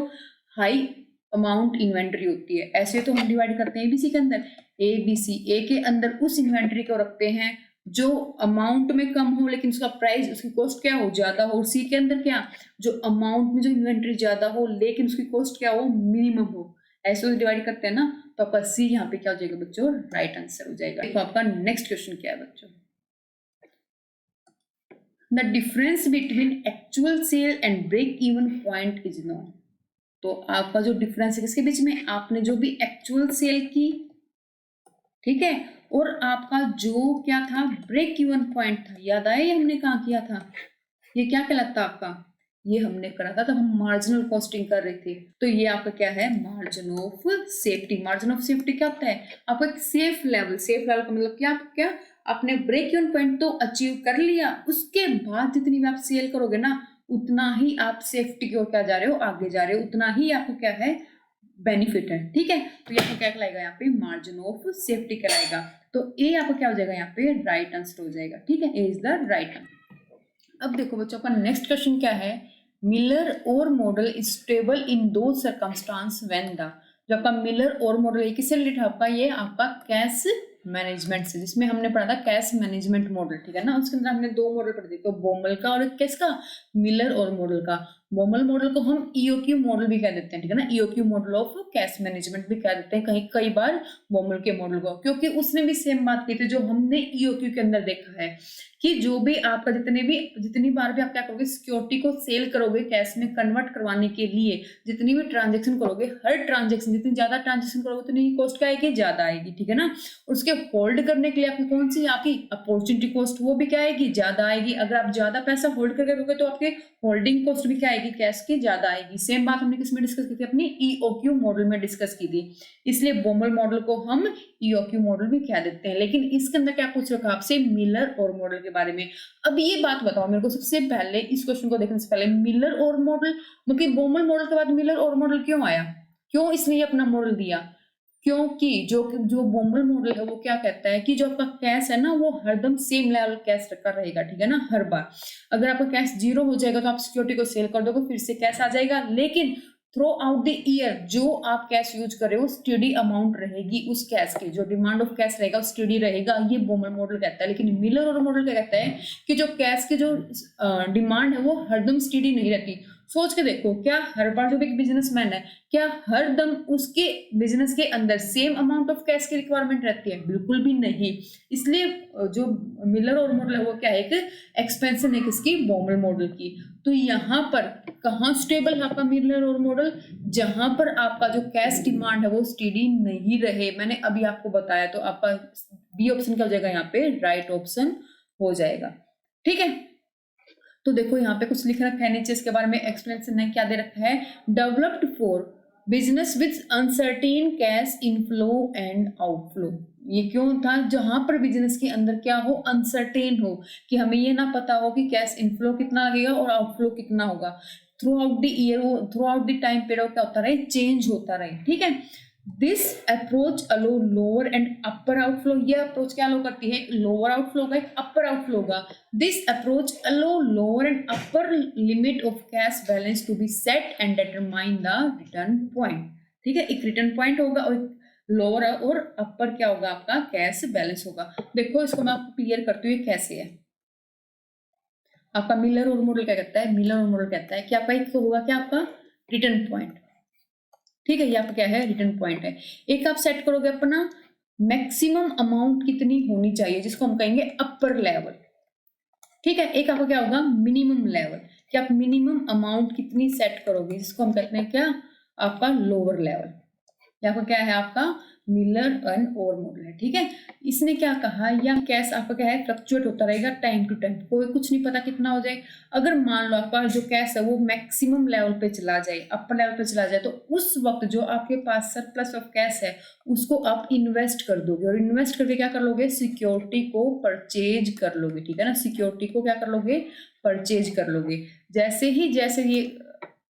हाई अमाउंट इन्वेंट्री होती है। ऐसे तो हम डिवाइड करते हैं ABC के अंदर, ABC ए के अंदर उस इन्वेंट्री को रखते हैं जो अमाउंट में कम हो लेकिन उसका प्राइस उसकी कॉस्ट क्या हो ज्यादा हो, C के अंदर क्या जो अमाउंट में जो इन्वेंट्री ज्यादा हो लेकिन उसकी कॉस्ट क्या हो मिनिमम हो। ऐसे डिवाइड करते हैं ना, तो आपका C यहाँ पे क्या हो जाएगा बच्चों, राइट आंसर हो जाएगा। देखो आपका नेक्स्ट क्वेश्चन क्या है बच्चों, the difference between actual sale and break even point is known. तो आपका जो डिफरेंस है किसके बीच में, आपने जो भी एक्चुअल सेल की ठीक है। और आपका जो क्या था ब्रेक इवन पॉइंट था, याद आया ये हमने कहाँ किया था, ये क्या कहलाता आपका, ये हमने करा था तब हम मार्जिनल कॉस्टिंग कर रहे थे। तो ये आपका क्या है, margin of safety. Margin of safety क्या होता है, आपका एक सेफ लेवल। सेफ लेवल का मतलब क्या, क्या आपने ब्रेक इवन पॉइंट तो अचीव कर लिया, उसके बाद जितनी भी आप सेल करोगे ना, उतना ही आप सेफ्टी की ओर क्या जा रहे हो, आगे जा रहे हो, उतना ही आपको क्या है, बेनिफिट है। ठीक है, तो यहाँ क्या कहलाएगा, यहाँ पे मार्जिन ऑफ सेफ्टी कहलाएगा। तो ए आपका क्या हो जाएगा, यहाँ पे राइट आंसर हो जाएगा। ठीक है, ए इज द राइट आंसर। अब देखो बच्चों, का नेक्स्ट क्वेश्चन क्या है, मिलर और मॉडल इज स्टेबल इन दो सर्कमस्टांस व्हेन द। जो आपका मिलर और मॉडल है किससे रिलेटेड, आपका ये आपका कैश मैनेजमेंट से, जिसमें हमने पढ़ा था कैश मैनेजमेंट मॉडल। ठीक है ना, उसके अंदर हमने दो मॉडल पढ़े थे, तो बोमल का और किसका, मिलर और मॉडल का। बोमल मॉडल को हम ईओक्यू मॉडल भी कह देते हैं। ठीक है ना, EOQ model of cash management भी कह देते हैं कहीं कई बार बोमल के मॉडल को, क्योंकि उसने भी सेम बात की थी जो हमने ईओक्यू के अंदर देखा है कि जो भी आपका जितनी बार भी आप क्या करोगे, सिक्योरिटी को सेल करोगे कैश में कन्वर्ट करवाने के लिए, जितनी भी ट्रांजेक्शन करोगे, हर ट्रांजेक्शन जितनी ज्यादा ट्रांजेक्शन करोगे उतनी कॉस्ट क्या आएगी, ज्यादा आएगी। ठीक है ना, उसके होल्ड करने के लिए आपकी कौन सी आपकी अपॉर्चुनिटी कॉस्ट, वो भी क्या आएगी, ज्यादा आएगी। अगर आप ज्यादा पैसा होल्ड करके रखोगे तो आपके होल्डिंग कॉस्ट भी क्या आएगी, कैश की ज्यादा आएगी। सेम बात हमने किसमें डिस्कस की थी, अपनी ईओक्यू मॉडल में डिस्कस की थी। इसलिए बोमल मॉडल को हम ईओक्यू मॉडल भी कह देते हैं। लेकिन इसके अंदर क्या पूछ रखा आपसे, मिलर और मॉडल के बारे में। अब ये बात बताओ मेरे को सबसे पहले, इस क्वेश्चन को देखने से पहले, मिलर और मॉडल मतलब बोमल मॉडल के बाद मिलर और मॉडल क्यों आया, क्यों इसने ये अपना मॉडल दिया, क्योंकि जो जो बोमल मॉडल है वो क्या कहता है कि जो आपका कैश है ना, वो हरदम सेम लेवल कैश रखा रहेगा। ठीक है ना, हर बार अगर आपका कैश जीरो हो जाएगा तो आप सिक्योरिटी को सेल कर दोगे, फिर से कैश आ जाएगा। लेकिन थ्रू आउट द ईयर जो आप कैश यूज कर रहे हो, स्टडी अमाउंट रहेगी उस कैश की, जो डिमांड ऑफ कैश रहेगा स्टडी रहेगा, ये बोमल मॉडल कहता है। लेकिन मिलर और मॉडल क्या कहता है कि जो कैश की जो डिमांड है वो हरदम स्टडी नहीं रहती। सोच के देखो, क्या हर बार जो एक बिजनेसमैन है, क्या हर दम उसके बिजनेस के अंदर सेम अमाउंट ऑफ कैश की रिक्वायरमेंट रहती है, बिल्कुल भी नहीं। इसलिए जो मिलर और मॉडल है वो क्या है, एक एक्सपेंशन है किसकी, बोमल मॉडल की। तो यहाँ पर कहाँ स्टेबल है आपका मिलर और मॉडल, जहां पर आपका जो कैश डिमांड है वो स्टेडी नहीं रहे। मैंने अभी आपको बताया, तो आपका बी ऑप्शन क्या हो जाएगा, यहाँ पे राइट ऑप्शन हो जाएगा। ठीक है, तो देखो यहाँ पे कुछ लिख रखा है नीचे, इसके बारे में एक्सप्लेनेशन है, क्या दे रखा है, developed for business with uncertain cash inflow and outflow. ये क्यों था, जहां पर बिजनेस के अंदर क्या हो, अनसर्टेन हो, कि हमें ये ना पता हो कि कैश इनफ्लो कितना लगेगा और आउटफ्लो कितना होगा। Throughout the year, throughout the time period क्या होता रहे, चेंज होता रहे। ठीक है, this approach allow lower and upper outflow. ये अप्रोच क्या अलो करती है, एक लोअर आउटफ्लो का, एक अपर आउटफ्लो का। This approach allow lower and upper limit of cash balance to be set and determine the return point. ठीक है, एक रिटर्न पॉइंट होगा और लोअर और अपर क्या होगा, आपका कैश बैलेंस होगा। देखो इसको मैं आपको क्लियर करती हूँ ये कैसे है। आपका मिलर और मॉडल क्या कहता है, मिलर और मॉडल कहता है कि आपका एक होगा क्या, आपका रिटर्न पॉइंट। ठीक है, ये आपका क्या है, रिटर्न पॉइंट है। एक आप सेट करोगे अपना मैक्सिमम अमाउंट कितनी होनी चाहिए, जिसको हम कहेंगे अपर लेवल। ठीक है, एक आपका क्या होगा, मिनिमम लेवल, कि आप मिनिमम अमाउंट कितनी सेट करोगे, जिसको हम कहते हैं क्या, आपका लोअर लेवल। आपका क्या है, आपका मिलर एंड और मॉडल है। ठीक है, इसने क्या कहा, या कैश आपका क्या है, फ्लक्चुएट होता रहेगा टाइम टू टाइम, कोई कुछ नहीं पता कितना हो जाए। अगर मान लो आपका जो कैश है वो मैक्सिमम लेवल पे चला जाए, अपर लेवल पे चला जाए, तो उस वक्त जो आपके पास सरप्लस ऑफ कैश है उसको आप इन्वेस्ट कर दोगे, और इन्वेस्ट करके क्या कर लोगे, सिक्योरिटी को परचेज कर लोगे। ठीक है ना, सिक्योरिटी को क्या कर लोगे, परचेज कर लोगे। जैसे ये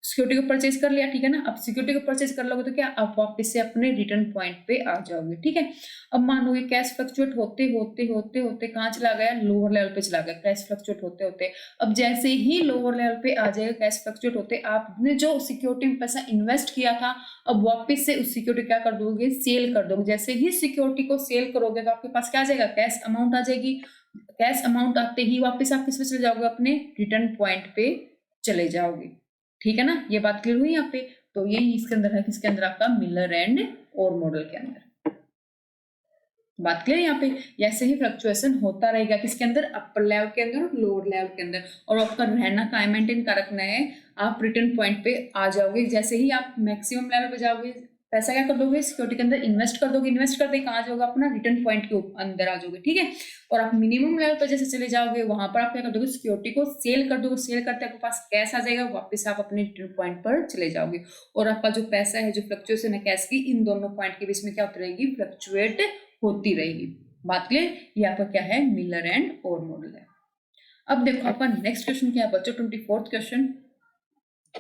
सिक्योरिटी को परचेज कर लिया, ठीक है ना, अब सिक्योरिटी को परचेज कर लोगे तो क्या, आप वापस से अपने रिटर्न पॉइंट पे आ जाओगे। ठीक है, अब मान लो ये कैश फ्लक्चुएट होते होते होते होते कहाँ चला गया, लोअर लेवल पे चला गया, कैश फ्लक्चुएट होते होते। अब जैसे ही लोअर लेवल पे आ जाएगा कैश फ्लक्चुएट होते, आपने जो सिक्योरिटी में पैसा इन्वेस्ट किया था, अब वापस से उस सिक्योरिटी क्या कर दोगे, सेल कर दोगे। जैसे ही सिक्योरिटी को सेल करोगे तो आपके पास क्या आ जाएगा, कैश अमाउंट आ जाएगी। कैश अमाउंट आते ही वापस आप किस पे चले जाओगे, अपने रिटर्न पॉइंट पे चले जाओगे। ठीक है ना, ये बात क्लियर हुई यहाँ पे। तो ये इसके अंदर है, किसके अंदर, आपका मिलर एंड और मॉडल के अंदर। बात क्लियर यहाँ पे, ऐसे ही फ्लक्चुएशन होता रहेगा, किसके अंदर, अपर लेवल के अंदर और लोअर लेवल के अंदर। और आपका रहना का मेंटेन का रखना है, आप रिटर्न पॉइंट पे आ जाओगे। जैसे ही आप मैक्सिमम लेवल पे जाओगे, पैसा क्या कर दोगे, सिक्योरिटी के अंदर इन्वेस्ट कर दोगे, इन्वेस्ट करते कहाँ जाओगे, अपना रिटर्न पॉइंट के अंदर आ जाओगे, ठीक है। और आप मिनिमम लेवल पर जैसे चले जाओगे, वहां पर आप क्या कर दोगे, सिक्योरिटी को सेल कर दोगे, सेल करते आपके पास कैश आ जाएगा, वापस आप अपने रिटर्न पॉइंट पर चले जाओगे, और आपका जो पैसा है, जो फ्लक्चुएशन है कैश की, इन दोनों पॉइंट के बीच में क्या होती रहेगी, फ्लक्चुएट होती रहेगी। बात क्लियर, ये आपका क्या है, मिलर एंड ओर मॉडल है। अब देखो आपका नेक्स्ट क्वेश्चन क्या है बच्चों, 24th question.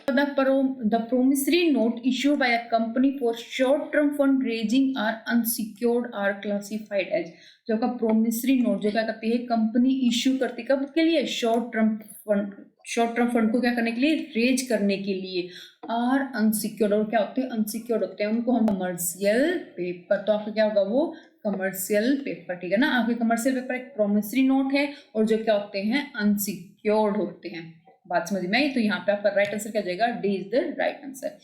The promissory note issued by a company for short-term fund raising are unsecured are classified as, जो आपका प्रोमिसरी नोट जो क्या करती है, कंपनी इश्यू करती है, कब के लिए, शॉर्ट टर्म फंड को क्या करने के लिए, रेज करने के लिए, आर अनसिक्योर्ड, और क्या होते हैं, अनसिक्योर्ड होते हैं, उनको हम कमर्शियल पेपर, तो आपका क्या होगा, वो कमर्शियल पेपर, ठीक है ना। आपके कमर्शियल पेपर एक प्रोमिसरी नोट है, और जो क्या होते हैं, अनसिक्योर्ड होते हैं। बात समझ में आई, तो यहाँ पे आपका राइट आंसर क्या जाएगा, D is the right answer.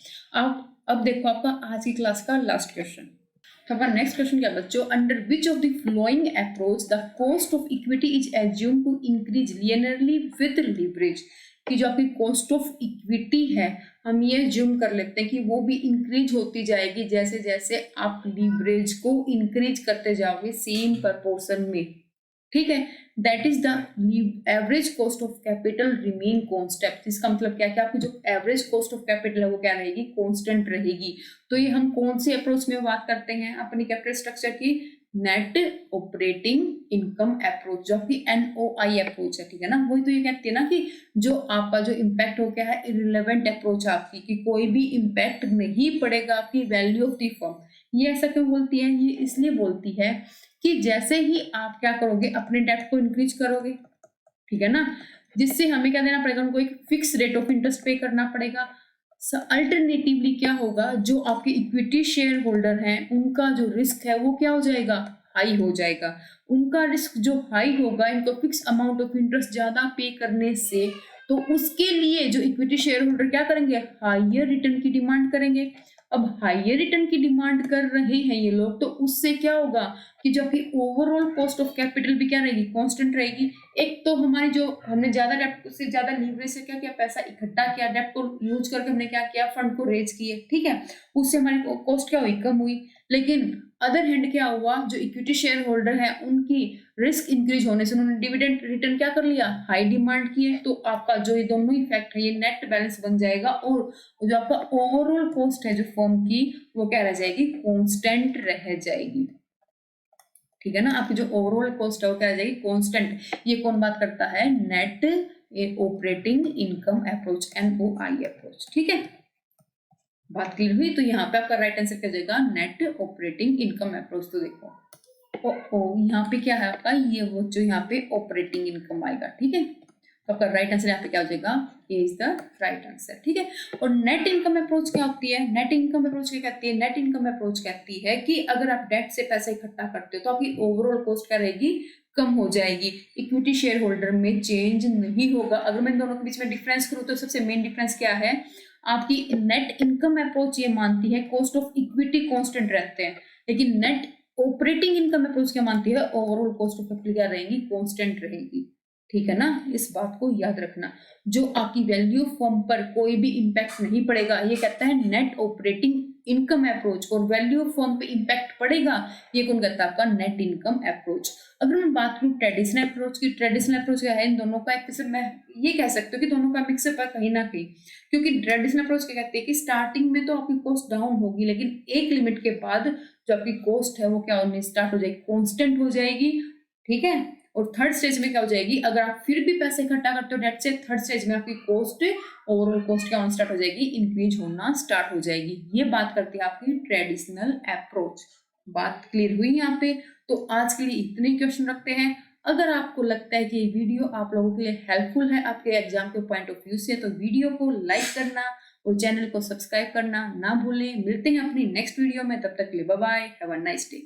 अब देखो आपका आज की क्लास का लास्ट क्वेश्चन। तो आपका नेक्स्ट क्वेश्चन क्या बच्चों, under which of the following approach the cost of equity is assume to increase linearly with leverage, कि जो आपकी कॉस्ट ऑफ इक्विटी है, हम ये एज्यूम कर लेते हैं कि वो भी इंक्रीज होती जाएगी जैसे जैसे आप लीवरेज को इंक्रीज करते जाओगे सेम प्रपोर्शन में, ठीक है। That is the average cost of capital remain constant. इसका मतलब क्या है कि आपकी जो एवरेज कॉस्ट ऑफ कैपिटल है वो क्या रहेगी, कॉन्स्टेंट रहेगी। तो ये हम कौन सी अप्रोच में बात करते हैं अपनी कैपिटल स्ट्रक्चर की, नेट ऑपरेटिंग इनकम अप्रोच, जो आपकी NOI अप्रोच है, ठीक है ना। वही तो ये कहती है ना कि जो आपका जो इम्पैक्ट हो गया है, इररिलेवेंट अप्रोच आपकी, कि कोई भी इम्पैक्ट नहीं पड़ेगा आपकी वैल्यू ऑफ द फर्म। ये ऐसा क्यों बोलती है, ये इसलिए बोलती है कि जैसे ही आप क्या करोगे, अपने डेट को इंक्रीज करोगे, ठीक है ना, जिससे हमें क्या देना पड़ेगा, उनको एक फिक्स रेट ऑफ इंटरेस्ट पे करना पड़ेगा। अल्टरनेटिवली क्या होगा, जो आपके इक्विटी शेयर होल्डर हैं उनका जो रिस्क है वो क्या हो जाएगा, हाई हो जाएगा। उनका रिस्क जो हाई होगा, इनको फिक्स अमाउंट ऑफ इंटरेस्ट ज्यादा पे करने से, तो उसके लिए जो इक्विटी शेयर होल्डर क्या करेंगे, हाइयर रिटर्न की डिमांड करेंगे। अब हाइयर रिटर्न की डिमांड कर रहे हैं ये लोग, तो उससे क्या होगा कि जो आपकी ओवरऑल कॉस्ट ऑफ कैपिटल भी क्या रहेगी, कांस्टेंट रहेगी। एक तो हमारी जो हमने ज्यादा डेप्ट से ज्यादा लीवरेज से क्या किया, पैसा इकट्ठा किया, डेप्ट को यूज करके हमने क्या किया, फंड को रेज किए, ठीक है, उससे हमारी कॉस्ट क्या हुई, कम हुई। लेकिन अदर हैंड क्या हुआ, जो इक्विटी शेयर होल्डर है उनकी रिस्क इंक्रीज होने से उन्होंने डिविडेंड रिटर्न क्या कर लिया, हाई डिमांड किए। तो आपका जो ये दोनों इफेक्ट है, ये नेट बैलेंस बन जाएगा, और जो आपका ओवरऑल कॉस्ट है जो फर्म की, वो क्या रह जाएगी, कांस्टेंट रह जाएगी, ठीक है ना। आपकी जो ओवरऑल कॉस्ट है वो क्या रह जाएगी, कांस्टेंट। ये कौन बात करता है, net operating income approach, NOI approach, ठीक है। बात क्लियर हुई, तो यहाँ पे आपका राइट आंसर क्या जाएगा, नेट ऑपरेटिंग इनकम अप्रोच। तो देखो यहाँ पे क्या है आपका, ये वो जो यहाँ पे ऑपरेटिंग इनकम आएगा, ठीक है। तो आपका राइट आंसर यहाँ पे क्या हो जाएगा, ये इज द राइट आंसर, ठीक है। और नेट इनकम अप्रोच क्या होती है, नेट इनकम अप्रोच क्या कहती है, नेट इनकम अप्रोच कहती है कि अगर आप डेट से पैसा इकट्ठा करते हो तो आपकी ओवरऑल कॉस्ट क्या रहेगी, कम हो जाएगी, इक्विटी शेयर होल्डर में चेंज नहीं होगा। अगर मैं दोनों के बीच में डिफरेंस करूँ तो सबसे मेन डिफरेंस क्या है, आपकी नेट इनकम अप्रोच ये मानती है कॉस्ट ऑफ इक्विटी कांस्टेंट रहते हैं, लेकिन नेट ऑपरेटिंग इनकम अप्रोच क्या मानती है, ओवरऑल कॉस्ट ऑफ कैपिटल क्या रहेगी, कांस्टेंट रहेगी, ठीक है ना। इस बात को याद रखना, जो आपकी वैल्यू फर्म पर कोई भी इंपैक्ट नहीं पड़ेगा, ये कहता है नेट ऑपरेटिंग इनकम अप्रोच, और वैल्यू फर्म पे इंपैक्ट पड़ेगा, ये कौन कहता है, आपका नेट इनकम अप्रोच। अगर मैं बात करूं ट्रेडिशनल अप्रोच की, ट्रेडिशनल अप्रोच क्या है, इन दोनों का एक किस्म, मैं ये कह सकती हूँ कि दोनों का मिक्सअप है कहीं ना कहीं, क्योंकि ट्रेडिशनल अप्रोच क्या कहते हैं कि स्टार्टिंग में तो आपकी कॉस्ट डाउन होगी, लेकिन एक लिमिट के बाद जो आपकी कॉस्ट है वो क्या होने स्टार्ट हो जाएगी, कॉन्स्टेंट हो जाएगी, ठीक है। और थर्ड स्टेज में क्या हो जाएगी, अगर आप फिर भी पैसे इकट्ठा करते हो डेट से, थर्ड स्टेज में आपकी कॉस्ट, ओवरऑल कॉस्ट क्या होना स्टार्ट हो जाएगी, इंक्रीज होना स्टार्ट हो जाएगी। ये बात करती है आपकी ट्रेडिशनल अप्रोच। बात क्लियर हुई यहाँ पे। तो आज के लिए इतने क्वेश्चन रखते हैं। अगर आपको लगता है कि ये वीडियो आप लोगों के लिए हेल्पफुल है आपके एग्जाम के पॉइंट ऑफ व्यू से, तो वीडियो को लाइक करना और चैनल को सब्सक्राइब करना ना भूलें। मिलते हैं अपनी नेक्स्ट वीडियो में, तब तक के लिए bye bye, have a nice day.